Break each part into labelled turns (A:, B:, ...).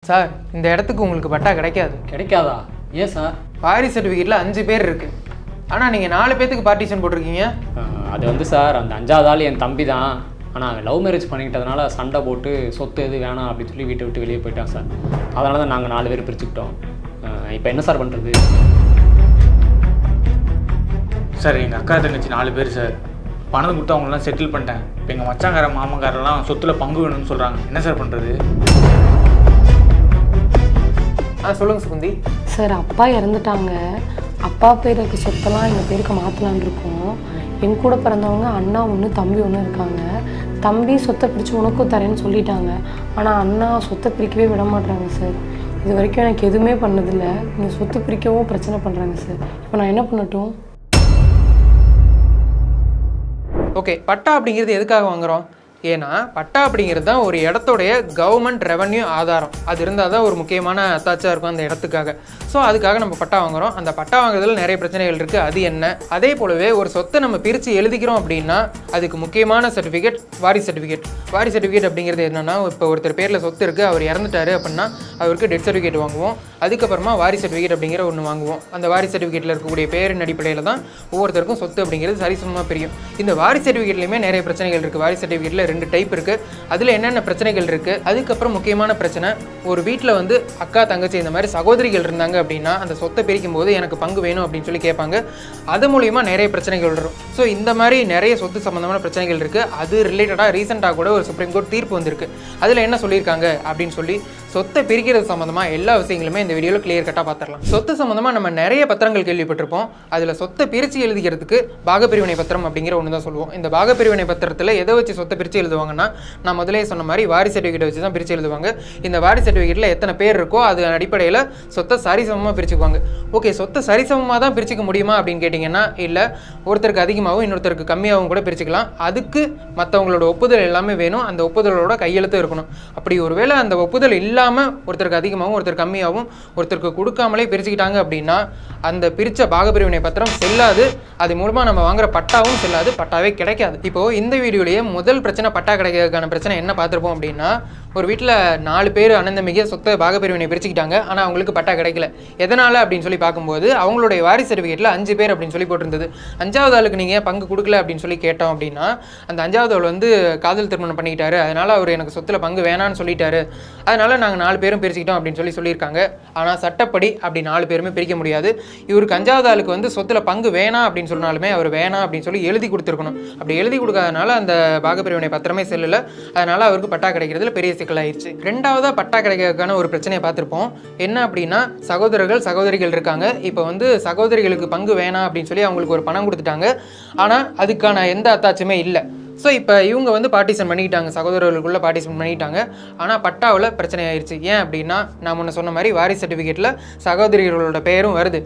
A: Sir இந்த இடத்துக்கு உங்களுக்கு பட்டா கிடைக்காது.
B: கிடைக்காதா? ஏன் சார்?
A: வாரிசு சர்டிஃபிகேட்டில் 5 பேர் இருக்குது. ஆனால் நீங்கள் 4 பேர்த்துக்கு பார்ட்டிஷன் போட்டிருக்கீங்க.
B: அது வந்து சார், அந்த 5வது ஆள் என் தம்பி தான். ஆனால் அவன் லவ் மேரேஜ் பண்ணிக்கிட்டதுனால சண்டை போட்டு சொத்து எது வேணாம் அப்படின்னு சொல்லி வீட்டை விட்டு வெளியே போயிட்டான் சார். அதனால தான் நாங்கள் 4 பேர் பிரிச்சுக்கிட்டோம். இப்போ என்ன சார் பண்ணுறது?
C: சார் எங்கள் அக்கா தங்கச்சி 4 பேர் சார். பணம் கொடுத்து அவங்களெலாம் செட்டில் பண்ணிட்டேன். இப்போ எங்கள் மச்சாங்கார மாமங்காரெல்லாம் சொத்தில் பங்கு வேணும்னு சொல்கிறாங்க. என்ன சார் பண்ணுறது?
A: சொல்லுங்கள் சுகுந்தி.
D: சார் அப்பா இறந்துட்டாங்க. அப்பா பேருக்கு சொத்தெல்லாம் எங்கள் பேருக்கு மாற்றலான் இருக்கோம். என் கூட பிறந்தவங்க அண்ணா 1 தம்பி 1 இருக்காங்க. தம்பி சொத்தை பிரித்து உனக்கும் தரேன்னு சொல்லிட்டாங்க. ஆனால் அண்ணா சொத்தை பிரிக்கவே விட மாட்டாங்க சார். இது வரைக்கும் எனக்கு எதுவுமே பண்ணதில்லை. நீங்கள் சொத்து பிரிக்கவும் பிரச்சனை பண்ணுறாங்க சார். இப்போ நான் என்ன பண்ணட்டும்?
A: ஓகே, பட்டா அப்படிங்கிறது எதுக்காக வாங்குகிறோம்? ஏன்னா பட்டா அப்படிங்கிறது தான் ஒரு இடத்துடைய கவர்மெண்ட் ரெவன்யூ ஆதாரம். அது இருந்தால் தான் ஒரு முக்கியமான அத்தாச்சாக இருக்கும் அந்த இடத்துக்காக. ஸோ அதுக்காக நம்ம பட்டா வாங்குகிறோம். அந்த பட்டா வாங்குறதுல நிறைய பிரச்சனைகள் இருக்குது. அது என்ன? அதே போலவே ஒரு சொத்தை நம்ம பிரித்து எழுதிக்கிறோம் அப்படின்னா அதுக்கு முக்கியமான சர்டிஃபிகேட் வாரிசு சர்டிஃபிகேட். வாரிசு சர்டிஃபிகேட் அப்படிங்கிறது என்னென்னா, இப்போ ஒருத்தர் பேரில் சொத்து இருக்குது, அவர் இறந்துட்டாரு அப்படின்னா அவருக்கு டெத் சர்டிஃபிகேட் வாங்குவோம். அதுக்கப்புறமா வாரிசு சர்டிஃபிகேட் அப்படிங்கிற ஒன்று வாங்குவோம். அந்த வாரிசு சர்டிஃபிகேட்டில் இருக்கக்கூடிய பேரின் அடிப்படையில் தான் ஒவ்வொருத்தருக்கும் சொத்து அப்படிங்கிறது சரிசமமாக பிரியும். இந்த வாரிசு சர்டிஃபிகேட்லையுமே நிறைய பிரச்சனைகள் இருக்குது. வாரிசு சர்டிஃபிகேட்டில் 2 டைப் இருக்குது. அதில் என்னென்ன பிரச்சனைகள் இருக்குது? அதுக்கப்புறம் முக்கியமான பிரச்சனை, ஒரு வீட்டில் வந்து அக்கா தங்கச்சி இந்த மாதிரி சகோதரிகள் இருந்தாங்க அப்படின்னா அந்த சொத்தை பிரிக்கும் போது எனக்கு பங்கு வேணும் அப்படின்னு சொல்லி கேட்பாங்க. அது மூலிமா நிறைய பிரச்சனைகள் வரும். ஸோ இந்த மாதிரி நிறைய சொத்து சம்மந்தமான பிரச்சனைகள் இருக்குது. அது ரிலேட்டடாக ரீசெண்டாக கூட ஒரு சுப்ரீம் கோர்ட் தீர்ப்பு வந்திருக்கு. அதில் என்ன சொல்லியிருக்காங்க அப்படின்னு சொல்லி சொத்தை பிரிக்கிறது சம்மந்தமாக எல்லா விஷயங்களுமே இந்த வீடியோவில் கிளியர் கட்டாக பார்த்துடலாம். சொத்து சம்மந்தமாக நம்ம நிறைய பத்திரங்கள் கேள்விப்பட்டிருப்போம். அதில் சொத்தை பிரித்து எழுதிக்கிறதுக்கு பாகப்பிரிவினை பத்திரம் அப்படிங்கிற ஒன்று தான் சொல்லுவோம். இந்த பாகப்பிரிவினை பத்திரத்தில் எதை வச்சு சொத்தை பிரித்து எழுதுவாங்கன்னா, நான் முதலே சொன்ன மாதிரி வாரிசு சர்டிஃபிகேட் வச்சு தான் பிரித்து எழுதுவாங்க. இந்த வாரிசு சர்டிஃபிகேட்டில் எத்தனை பேர் இருக்கோ அது அடிப்படையில் சொத்தை சரிசமமாக பிரிச்சுக்குவாங்க. ஓகே, சொத்தை சரிசமமாக தான் பிரிச்சுக்க முடியுமா அப்படின்னு கேட்டிங்கன்னா இல்லை. ஒருத்தருக்கு அதிகமாகவும் இன்னொருத்தருக்கு கம்மியாகவும் கூட பிரிச்சுக்கலாம். அதுக்கு மற்றவங்களோட ஒப்புதல் எல்லாமே வேணும். அந்த ஒப்புதலோட கையெழுத்து இருக்கணும். அப்படி ஒருவேளை அந்த ஒப்புதல் இல்லாமல் ஒருத்தருக்கு அதிகமாகவும் ஒருத்தர் கம்மியாகவும் ஒருத்தருக்கு கொடுக்காமலே பிரிச்சுக்கிட்டாங்க அப்படின்னா அந்த பிரித்த பாகப்பிரிவினை பத்திரம் செல்லாது. அது மூலமாக நம்ம வாங்குற பட்டாவும் செல்லாது, பட்டாவே கிடைக்காது. இப்போது இந்த வீடியோலேயே முதல் பிரச்சனை பட்டா கிடைக்கிறதுக்கான பிரச்சனை என்ன பார்த்துருப்போம் அப்படின்னா, ஒரு வீட்டில் 4 பேர் அண்ணன் தம்பிங்க சொத்தை பாகப்பிரிவினை பிரிச்சுக்கிட்டாங்க. ஆனால் அவங்களுக்கு பட்டா கிடைக்கல. எதனால் அப்படின்னு சொல்லி பார்க்கும்போது அவங்களுடைய வாரிசு சர்டிஃபிகேட்டில் 5 பேர் அப்படின்னு சொல்லி போட்டிருந்தது. 5வது ஆளுக்கு நீங்கள் பங்கு கொடுக்கல அப்படின்னு சொல்லி கேட்டோம் அப்படின்னா, அந்த 5வது ஆள் வந்து காதல் திருமணம் பண்ணிக்கிட்டாரு, அதனால் அவர் எனக்கு சொத்தில் பங்கு வேணான்னு சொல்லிட்டாரு, அதனால் நாங்கள் 4 பேரும் பிரிச்சுக்கிட்டோம் அப்படின்னு சொல்லியிருக்காங்க. ஆனால் சட்டப்படி அப்படி 4 பேருமே பிரிக்க முடியாது. இவருக்கு 5வது ஆளுக்கு வந்து சொத்தில் பங்கு வேணாம் அப்படின்னு சொன்னாலுமே அவர் வேணாம் அப்படின்னு சொல்லி எழுதி கொடுத்துருக்கணும். அப்படி எழுதி கொடுக்காதனால அந்த பாகப்பிரிவினை பத்திரமே செல்லலை. அதனால் அவருக்கு பட்டா கிடைக்கிறதுல பெரிய சிக்கலாயிருச்சு. 2வதா பட்டா கிடைக்கிறதுக்கான ஒரு பிரச்சனையை பார்த்துருப்போம். என்ன அப்படின்னா, சகோதரர்கள் சகோதரிகள் இருக்காங்க. இப்போ வந்து சகோதரிகளுக்கு பங்கு வேணாம் அப்படின்னு சொல்லி அவங்களுக்கு ஒரு பணம் கொடுத்துட்டாங்க. ஆனால் அதுக்கான எந்த அத்தாச்சுமே இல்லை. ஸோ இப்போ இவங்க வந்து பார்ட்டிஷன் பண்ணிக்கிட்டாங்க, சகோதரர்களுக்குள்ளே பார்ட்டிஷன் பண்ணிக்கிட்டாங்க. ஆனால் பட்டாவில் பிரச்சனை ஆயிடுச்சு. ஏன் அப்படின்னா, நான் முன்ன சொன்ன மாதிரி வாரிசு சர்டிஃபிகேட்டில் சகோதரிகளோட பெயரும் வருது.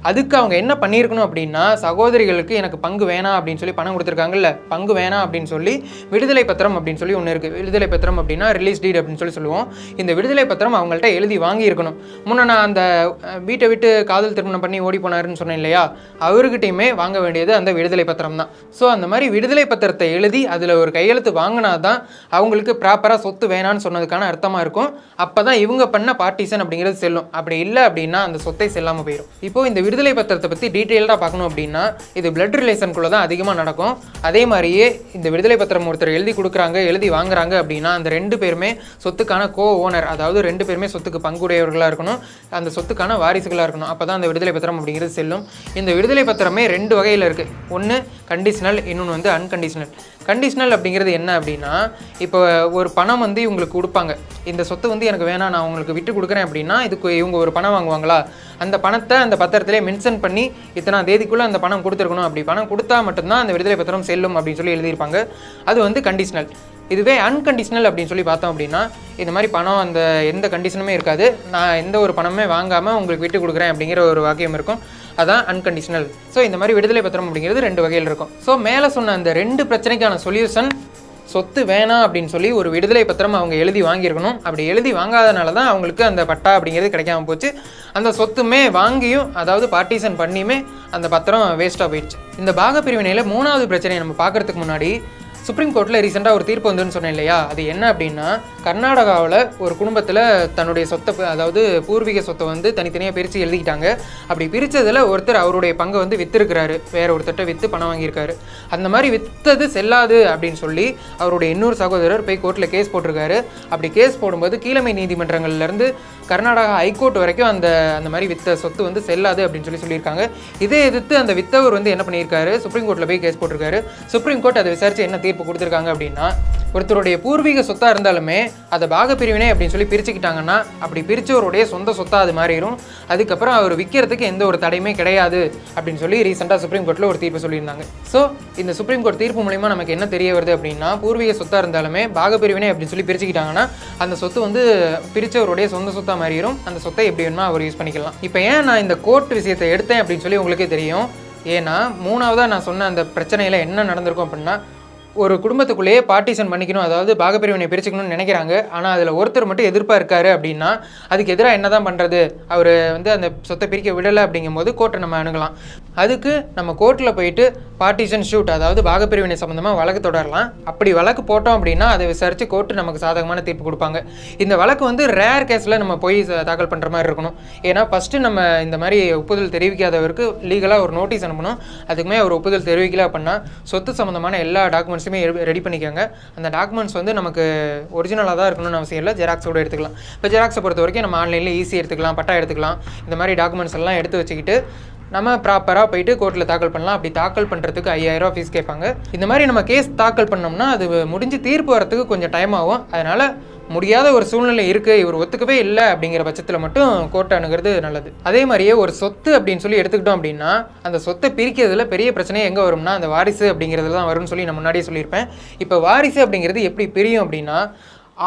A: அதுக்கு அவங்க என்ன பண்ணியிருக்கணும் அப்படின்னா, சகோதரிகளுக்கு எனக்கு பங்கு வேணாம் அப்படின்னு சொல்லி பணம் கொடுத்துருக்காங்கல்ல, பங்கு வேணாம் அப்படின்னு சொல்லி விடுதலை பத்திரம் அப்படின்னு சொல்லி ஒன்று இருக்குது. விடுதலை பத்திரம் அப்படின்னா ரிலீஸ் டீட் அப்படின்னு சொல்லி சொல்லுவோம். இந்த விடுதலை பத்திரம் அவங்கள்ட்ட எழுதி வாங்கியிருக்கணும். முன்னே நான் அந்த வீட்டை விட்டு காதல் திருமணம் பண்ணி ஓடி போனாருன்னு சொன்னேன் இல்லையா, அவர்கிட்டையுமே வாங்க வேண்டியது அந்த விடுதலை பத்திரம் தான். ஸோ அந்த மாதிரி விடுதலை பத்திரத்தை எழுதி அதில் ஒரு கையெழுத்து வாங்கினா தான் அவங்களுக்கு ப்ராப்பராக சொத்து வேணான்னு சொன்னதுக்கான அர்த்தமாக இருக்கும். அப்போ தான் இவங்க பண்ண பார்ட்டிஷன் அப்படிங்கிறது செல்லும். அப்படி இல்லை அப்படின்னா அந்த சொத்தை செல்லாமல் போயிடும். இப்போ இந்த விடுதலை பத்திரத்தை பற்றி டீட்டெயில்டாக பார்க்கணும் அப்படின்னா, இது பிளட் ரிலேஷனுக்குள்ளே தான் அதிகமாக நடக்கும். அதே மாதிரியே இந்த விடுதலை பத்திரம் ஒருத்தர் எழுதி கொடுக்குறாங்க, எழுதி வாங்குறாங்க அப்படின்னா அந்த 2 பேருமே சொத்துக்கான கோ ஓனர், அதாவது 2 பேருமே சொத்துக்கு பங்குடையவர்களாக இருக்கணும், அந்த சொத்துக்கான வாரிசுகளாக இருக்கணும். அப்போ தான் அந்த விடுதலை பத்திரம் அப்படிங்கிறது செல்லும். இந்த விடுதலை பத்திரமே 2 வகையில் இருக்குது. ஒன்று கண்டிஷனல், இன்னொன்று வந்து அன்கண்டிஷனல். கண்டிஷனல் அப்படிங்கிறது என்ன அப்படின்னா, இப்போ ஒரு பணம் வந்து இவங்களுக்கு கொடுப்பாங்க. இந்த சொத்து வந்து எனக்கு வேணாம், நான் உங்களுக்கு விட்டு கொடுக்குறேன் அப்படின்னா இதுக்கு இவங்க ஒரு பணம் வாங்குவாங்களா, அந்த பணத்தை அந்த பத்திரத்திலே மென்ஷன் பண்ணி இத்தனை தேதிக்குள்ளே அந்த பணம் கொடுத்துருக்கணும். அப்படி பணம் கொடுத்தா மட்டும்தான் அந்த விடுதலை பத்திரம் செல்லும் அப்படின்னு சொல்லி எழுதியிருப்பாங்க. அது வந்து கண்டிஷனல். இதுவே அன்கண்டிஷனல் அப்படின்னு சொல்லி பார்த்தோம் அப்படின்னா, இந்த மாதிரி பணம் அந்த எந்த கண்டிஷனுமே இருக்காது, நான் எந்த ஒரு பணமே வாங்காமல் உங்களுக்கு விட்டு கொடுக்குறேன் அப்படிங்கிற ஒரு வாக்கியம் இருக்கும். அதான் அன்கண்டிஷனல். ஸோ இந்த மாதிரி விடுதலை பத்திரம் அப்படிங்கிறது 2 வகையில் இருக்கும். ஸோ மேலே சொன்ன அந்த 2 பிரச்சனைக்கான சொல்யூஷன், சொத்து வேணாம் அப்படின்னு சொல்லி ஒரு விடுதலை பத்திரம் அவங்க எழுதி வாங்கியிருக்கணும். அப்படி எழுதி வாங்காதனால தான் அவங்களுக்கு அந்த பட்டா அப்படிங்கிறது கிடைக்காம போச்சு. அந்த சொத்துமே வாங்கியும், அதாவது பார்ட்டிஷன் பண்ணியுமே அந்த பத்திரம் வேஸ்ட்டாக போயிடுச்சு. இந்த பாகப்பிரிவினையில் 3வது பிரச்சனையை நம்ம பார்க்குறதுக்கு முன்னாடி, சுப்ரீம் கோர்ட்டில் ரீசெண்டாக ஒரு தீர்ப்பு வந்துன்னு சொன்னேன் இல்லையா, அது என்ன அப்படின்னா கர்நாடகாவில் ஒரு குடும்பத்தில் தன்னுடைய சொத்தை, அதாவது பூர்வீக சொத்தை வந்து தனித்தனியாக பிரித்து எழுதிக்கிட்டாங்க. அப்படி பிரித்ததில் ஒருத்தர் அவருடைய பங்கை வந்து விற்றுருக்கிறாரு, வேற ஒருத்தட்ட விற்று பணம் வாங்கியிருக்காரு. அந்த மாதிரி விற்றது செல்லாது அப்படின்னு சொல்லி அவருடைய இன்னொரு சகோதரர் போய் கோர்ட்டில் கேஸ் போட்டிருக்காரு. அப்படி கேஸ் போடும்போது கீழமை நீதிமன்றங்கள்லேருந்து கர்நாடகா ஹைகோர்ட் வரைக்கும் அந்த மாதிரி விற்ற சொத்து வந்து செல்லாது அப்படின்னு சொல்லியிருக்காங்க. இதை எதிர்த்து அந்த வித்தவர் வந்து என்ன பண்ணியிருக்காரு, சுப்ரீம் கோர்ட்டில் போய் கேஸ் போட்டிருக்காரு. சுப்ரீம் கோர்ட் அதை விசாரித்து என்ன தீர்ப்பு கொடுத்துருக்காங்க அப்படின்னா, ஒருத்தருடைய பூர்வீக சொத்தாக இருந்தாலுமே அதை பாகப்பிரிவினை அப்படின்னு சொல்லி பிரிச்சுக்கிட்டாங்கன்னா அப்படி பிரித்தவருடைய சொந்த சொத்தாக அது மாறிடும். அதுக்கப்புறம் அவர் விற்கிறதுக்கு எந்த ஒரு தடையுமே கிடையாது அப்படின்னு சொல்லி ரீசெண்டாக சுப்ரீம் கோர்ட்டில் ஒரு தீர்ப்பு சொல்லியிருந்தாங்க. ஸோ இந்த சுப்ரீம் கோர்ட் தீர்ப்பு மூலிமா நமக்கு என்ன தெரிய வருது அப்படின்னா, பூர்வீக சொத்தாக இருந்தாலுமே பாகப்பிரிவினை அப்படின்னு சொல்லி பிரிச்சுக்கிட்டாங்கன்னா அந்த சொத்து வந்து பிரித்தவருடைய சொந்த சொத்தாக மாறிடும். அந்த சொத்தை எப்படி வேணுமோ அவர் யூஸ் பண்ணிக்கலாம். இப்போ ஏன் நான் இந்த கோர்ட் விஷயத்தை எடுத்தேன் அப்படின்னு சொல்லி உங்களுக்கே தெரியும். ஏன்னா மூணாவதாக நான் சொன்ன அந்த பிரச்சனையில் என்ன நடந்திருக்கும் அப்படின்னா, ஒரு குடும்பத்துக்குள்ளேயே பார்ட்டிஷன் பண்ணிக்கணும், அதாவது பாகப்பிரிவினை பிரிச்சுக்கணும்னு நினைக்கிறாங்க. ஆனால் அதில் ஒருத்தர் மட்டும் எதிர்ப்பாக இருக்காரு அப்படின்னா அதுக்கு எதிராக என்ன தான் பண்ணுறது, அவர் வந்து அந்த சொத்தை பிரிக்க விடலை அப்படிங்கும்போது கோர்ட்டை நம்ம அணுகலாம். அதுக்கு நம்ம கோர்ட்டில் போயிட்டு பார்ட்டிஷன் ஷூட், அதாவது பாகப்பிரிவினை சம்மந்தமாக வழக்கு தொடரலாம். அப்படி வழக்கு போட்டோம் அப்படின்னா அதை விசாரித்து கோர்ட்டு நமக்கு சாதகமான தீர்ப்பு கொடுப்பாங்க. இந்த வழக்கு வந்து ரேர் கேஸில் நம்ம போய் தாக்கல் பண்ணுற மாதிரி இருக்கணும். ஏன்னா ஃபஸ்ட்டு நம்ம இந்த மாதிரி ஒப்புதல் தெரிவிக்காதவருக்கு லீகலாக ஒரு நோட்டீஸ் அனுப்பணும். அதுக்குமே அவர் ஒப்புதல் தெரிவிக்கல அப்படின்னா சொத்து சம்மந்தமான எல்லா டாக்குமெண்ட்ஸுமே ரெடி பண்ணிக்கோங்க. அந்த டாக்குமெண்ட்ஸ் வந்து நமக்கு ஒரிஜினலாக தான் இருக்கணும்னு அவசியம் இல்லை, ஜெராக்ஸோடு எடுத்துக்கலாம். இப்போ ஜெராக்ஸை பொறுத்த வரைக்கும் நம்ம ஆன்லைனில் ஈஸி எடுத்துக்கலாம், பட்டா எடுத்துக்கலாம். இந்த மாதிரி டாக்குமெண்ட்ஸ் எல்லாம் எடுத்து வச்சுக்கிட்டு நம்ம ப்ராப்பராக போயிட்டு கோர்ட்டில் தாக்கல் பண்ணலாம். அப்படி தாக்கல் பண்ணுறதுக்கு 5000 ரூபா ஃபீஸ் கேட்பாங்க. இந்த மாதிரி நம்ம கேஸ் தாக்கல் பண்ணோம்னா அது முடிஞ்சு தீர்ப்பு வரத்துக்கு கொஞ்சம் டைம் ஆகும். அதனால் முடியாத ஒரு சூழ்நிலை இருக்குது, இவர் ஒத்துக்கவே இல்லை அப்படிங்கிற பட்சத்தில் மட்டும் கோர்ட்டை அணுகிறது நல்லது. அதே மாதிரியே ஒரு சொத்து அப்படின்னு சொல்லி எடுத்துக்கிட்டோம் அப்படின்னா அந்த சொத்தை பிரிக்கிறதுல பெரிய பிரச்சனையே எங்கே வரும்னா அந்த வாரிசு அப்படிங்கிறது தான் வரும்னு சொல்லி நான் முன்னாடியே சொல்லியிருப்பேன். இப்போ வாரிசு அப்படிங்கிறது எப்படி பிரியும் அப்படின்னா,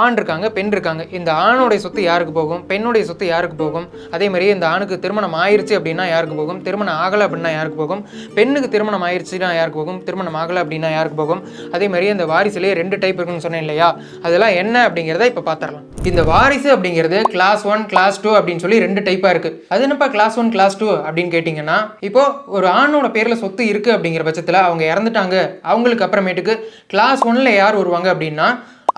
A: ஆண் இருக்காங்க, பெண் இருக்காங்க. இந்த ஆணுடைய சொத்து யாருக்கு போகும், பெண்ணுடைய சொத்து யாருக்கு போகும். அதே மாதிரி இந்த ஆணுக்கு திருமணம் ஆயிடுச்சு அப்படின்னா யாருக்கு போகும், திருமணம் ஆகலை அப்படின்னா யாருக்கு போகும், பெண்ணுக்கு திருமணம் ஆயிடுச்சுன்னா யாருக்கு போகும், திருமணம் ஆகலை அப்படின்னா யாருக்கு போகும். அதே மாதிரி இந்த வாரிசுலேயே 2 டைப் இருக்குன்னு சொன்னேன் இல்லையா, அதெல்லாம் என்ன அப்படிங்கிறத இப்போ பார்த்துடலாம். இந்த வாரிசு அப்படிங்கிறது கிளாஸ் 1 கிளாஸ் 2 அப்படின்னு சொல்லி 2 டைப்பாக இருக்குது. அது என்னப்பா கிளாஸ் 1 கிளாஸ் 2 அப்படின்னு கேட்டிங்கன்னா, இப்போது ஒரு ஆணோட பேரில் சொத்து இருக்குது அப்படிங்கிற பட்சத்தில் அவங்க இறந்துட்டாங்க, அவங்களுக்கு அப்புறமேட்டுக்கு கிளாஸ் 1ல் யார் வருவாங்க அப்படின்னா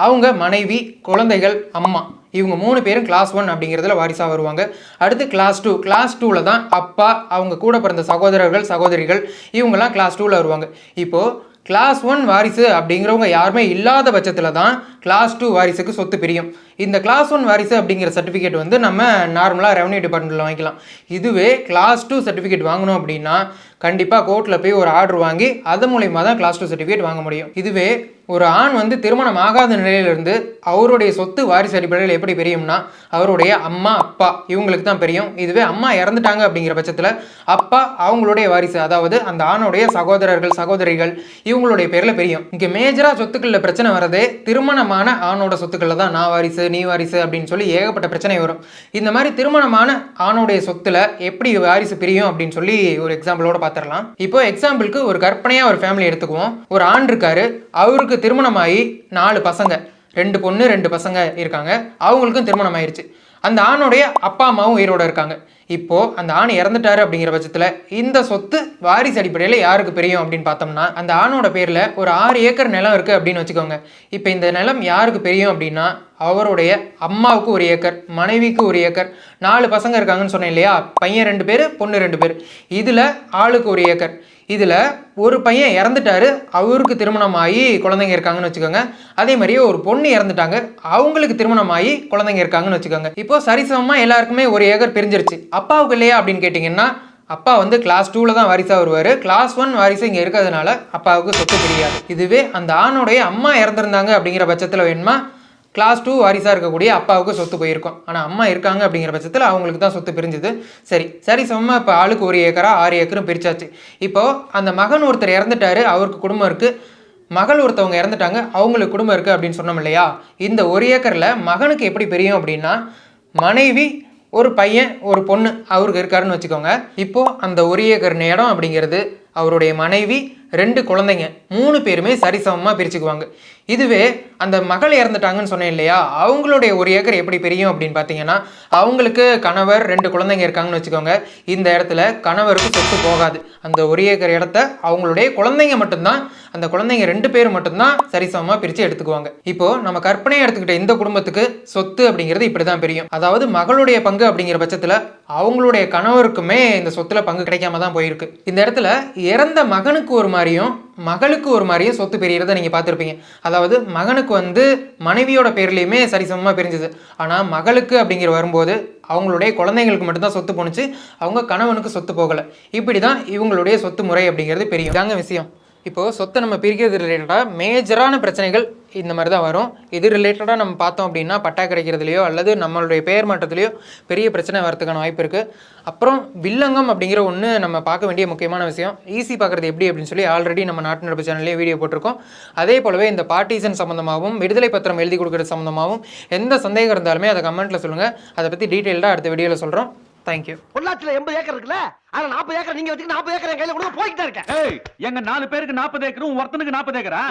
A: அவங்க மனைவி, குழந்தைகள், அம்மா, இவங்க 3 பேரும் கிளாஸ் 1 அப்படிங்கிறதுல வாரிசாக வருவாங்க. அடுத்து கிளாஸ் 2, கிளாஸ் 2ல் தான் அப்பா, அவங்க கூட பிறந்த சகோதரர்கள், சகோதரிகள், இவங்கெல்லாம் கிளாஸ் 2ல் வருவாங்க. இப்போது கிளாஸ் 1 வாரிசு அப்படிங்கிறவங்க யாருமே இல்லாத பட்சத்தில் தான் கிளாஸ் 2 வாரிசுக்கு சொத்து பிரியும். இந்த கிளாஸ் 1 வாரிசு அப்படிங்கிற சர்டிஃபிகேட் வந்து நம்ம நார்மலாக ரெவன்யூ டிபார்ட்மெண்ட்டில் வாங்கிக்கலாம். இதுவே கிளாஸ் 2 சர்டிஃபிகேட் வாங்கணும் அப்படின்னா கண்டிப்பாக கோர்ட்டில் போய் ஒரு ஆர்டர் வாங்கி அது மூலயமா தான் கிளாஸ் 2 சர்டிஃபிகேட் வாங்க முடியும். இதுவே ஒரு ஆண் வந்து திருமணம் ஆகாத நிலையிலிருந்து அவருடைய சொத்து வாரிசு அடிப்படையில் எப்படி பிரியும்னா அவருடைய அம்மா, அப்பா இவங்களுக்கு தான் பிரியும். இதுவே அம்மா இறந்துட்டாங்க அப்படிங்கிற பட்சத்தில் அப்பா அவங்களுடைய வாரிசு, அதாவது அந்த ஆணுடைய சகோதரர்கள், சகோதரிகள் இவங்களுடைய பேரில் பிரியும். இங்கே மேஜராக சொத்துக்களில் பிரச்சனை வரதே திருமணமான ஆணோட சொத்துக்களில் தான். நான் வாரிசு, நீ வாரிசு அப்படின்னு சொல்லி ஏகப்பட்ட பிரச்சனை வரும். இந்த மாதிரி திருமணமான ஆணுடைய சொத்துல எப்படி வாரிசு பிரியும் அப்படின்னு சொல்லி ஒரு எக்ஸாம்பிளோட பார்த்துடலாம். இப்போ எக்ஸாம்பிளுக்கு ஒரு கற்பனையாக ஒரு ஃபேமிலி எடுத்துக்குவோம். ஒரு ஆண் இருக்காரு, அவருக்கு திருமணமாகி 4 பசங்க, 2 பொண்ணு 2 பசங்க இருக்காங்க. அவங்களுக்கும் திருமணம் ஆயிடுச்சு. அந்த ஆணுடைய அப்பா அம்மாவும் உயிரோடு இருக்காங்க. இப்போது அந்த ஆண் இறந்துட்டாரு அப்படிங்கிற பட்சத்தில் இந்த சொத்து வாரிசு அடிப்படையில் யாருக்கு பிரியும் அப்படின்னு பார்த்தோம்னா, அந்த ஆணோட பேரில் ஒரு 6 ஏக்கர் நிலம் இருக்குது அப்படின்னு வச்சுக்கோங்க. இப்போ இந்த நிலம் யாருக்கு பிரியும் அப்படின்னா அவருடைய அம்மாவுக்கு 1 ஏக்கர், மனைவிக்கு 1 ஏக்கர், 4 பசங்க இருக்காங்கன்னு சொன்னேன் இல்லையா, பையன் 2 பேர், பொண்ணு 2 பேர், இதில் ஆளுக்கு 1 ஏக்கர். இதில் ஒரு பையன் இறந்துட்டாரு, அவருக்கு திருமணம் ஆகி குழந்தைங்க இருக்காங்கன்னு வச்சுக்கோங்க. அதே மாதிரியே ஒரு பொண்ணு இறந்துட்டாங்க, அவங்களுக்கு திருமணம் ஆகி குழந்தைங்க இருக்காங்கன்னு வச்சுக்கோங்க. இப்போ சரிசமமாக எல்லாருக்குமே 1 ஏக்கர் பிரிஞ்சிருச்சு. அப்பாவுக்கு இல்லையா அப்படின்னு கேட்டிங்கன்னா அப்பா வந்து கிளாஸ் 2ல் தான் வாரிசாக வருவார். கிளாஸ் 1 வாரிசு இங்கே இருக்கிறதுனால அப்பாவுக்கு சொத்து தெரியாது. இதுவே அந்த ஆணுடைய அம்மா இறந்துருந்தாங்க அப்படிங்கிற பட்சத்தில் வேணுமா கிளாஸ் 2 வாரிசாக இருக்கக்கூடிய அப்பாவுக்கு சொத்து போயிருக்கும். ஆனால் அம்மா இருக்காங்க அப்படிங்கிற பட்சத்தில் அவங்களுக்கு தான் சொத்து பிரிஞ்சுது. சரி சமமாக இப்போ ஆளுக்கு 1 ஏக்கரா 6 ஏக்கரும் பிரிச்சாச்சு. இப்போது அந்த மகன் ஒருத்தர் இறந்துட்டாரு, அவருக்கு குடும்பம் இருக்குது. மகள் ஒருத்தவங்க இறந்துட்டாங்க, அவங்களுக்கு குடும்பம் இருக்குது அப்படின்னு சொன்னோம் இல்லையா. இந்த 1 ஏக்கரில் மகனுக்கு எப்படி பிரியும் அப்படின்னா மனைவி, ஒரு பையன், ஒரு பொண்ணு அவருக்கு இருக்காருன்னு வச்சுக்கோங்க. இப்போது அந்த 1 ஏக்கர் இடம் அப்படிங்கிறது அவருடைய மனைவி, 2 குழந்தைங்க 3 பேருமே சரிசமமாக பிரிச்சுக்குவாங்க. இதுவே அந்த மகள் இறந்துட்டாங்கன்னு சொன்னேன் இல்லையா, அவங்களுடைய 1 ஏக்கர் எப்படி பிரியும் அப்படின்னு பார்த்தீங்கன்னா, அவங்களுக்கு கணவர் 2 குழந்தைங்க இருக்காங்கன்னு வச்சுக்கோங்க. இந்த இடத்துல கணவருக்கு சொத்து போகாது. அந்த 1 ஏக்கர் இடத்த அவங்களுடைய குழந்தைங்க மட்டும்தான், அந்த குழந்தைங்க 2 பேர் மட்டும்தான் சரிசமமாக பிரித்து எடுத்துக்குவாங்க. இப்போ நம்ம கற்பனையை எடுத்துக்கிட்ட இந்த குடும்பத்துக்கு சொத்து அப்படிங்கிறது இப்படி தான் பிரியும். அதாவது மகளுடைய பங்கு அப்படிங்கிற பட்சத்தில் அவங்களுடைய கணவருக்குமே இந்த சொத்துல பங்கு கிடைக்காம தான் போயிருக்கு. இந்த இடத்துல இறந்த மகனுக்கு ஒரு மாதிரியும் மகளுக்கு ஒரு மாதிரியும் சொத்து பிரியறதை நீங்கள் பார்த்துருப்பீங்க. அதாவது மகனுக்கு வந்து மனைவியோட பேர்லையுமே சரிசமமாக பிரிஞ்சுது. ஆனால் மகளுக்கு அப்படிங்கிற வரும்போது அவங்களுடைய குழந்தைங்களுக்கு மட்டும்தான் சொத்து போணுச்சு, அவங்க கணவனுக்கு சொத்து போகலை. இப்படி தான் இவங்களுடைய சொத்து முறை அப்படிங்கிறது பெரிய தாங்க விஷயம். இப்போது சொத்தை நம்ம பிரிக்கிறது ரிலேட்டடாக மேஜரான பிரச்சனைகள் இந்த மாதிரி தான் வரும். இது ரிலேட்டடாக நம்ம பார்த்தோம் அப்படின்னா பட்டா கிடைக்கிறதுலையோ அல்லது நம்மளுடைய பெயர் மாற்றத்துலையோ பெரிய பிரச்சனை வரதுக்கான வாய்ப்பு இருக்குது. அப்புறம் வில்லங்கம் அப்படிங்கிற ஒன்று நம்ம பார்க்க வேண்டிய முக்கியமான விஷயம். ஈஸி பார்க்குறது எப்படி அப்படின்னு சொல்லி ஆல்ரெடி நம்ம நாட்டு நடப்பு சேனல்லேயே வீடியோ போட்டிருக்கோம். அதே போலவே இந்த பார்ட்டிசன் சம்மந்தமாகவும் விடுதலை பத்திரம் எழுதி கொடுக்குறது சம்மந்தமாகவும் எந்த சந்தேகம் இருந்தாலுமே அதை கமெண்ட்டில் சொல்லுங்கள். அதை பற்றி டீட்டெயில்டாக அடுத்த வீடியோவில் சொல்கிறோம். தேங்க்யூ.
E: பொள்ளாச்சியில் 80 ஏக்கர் இருக்குல்ல, அதில் 40 ஏக்கர் நீங்கள் வச்சுக்க 40 ஏக்கர் என் கையில் கூட போய்கிட்டு இருக்கேன்.
F: எங்க 4 பேருக்கு 40 ஏக்கரும் ஒருத்தனுக்கு 40 ஏக்கரா?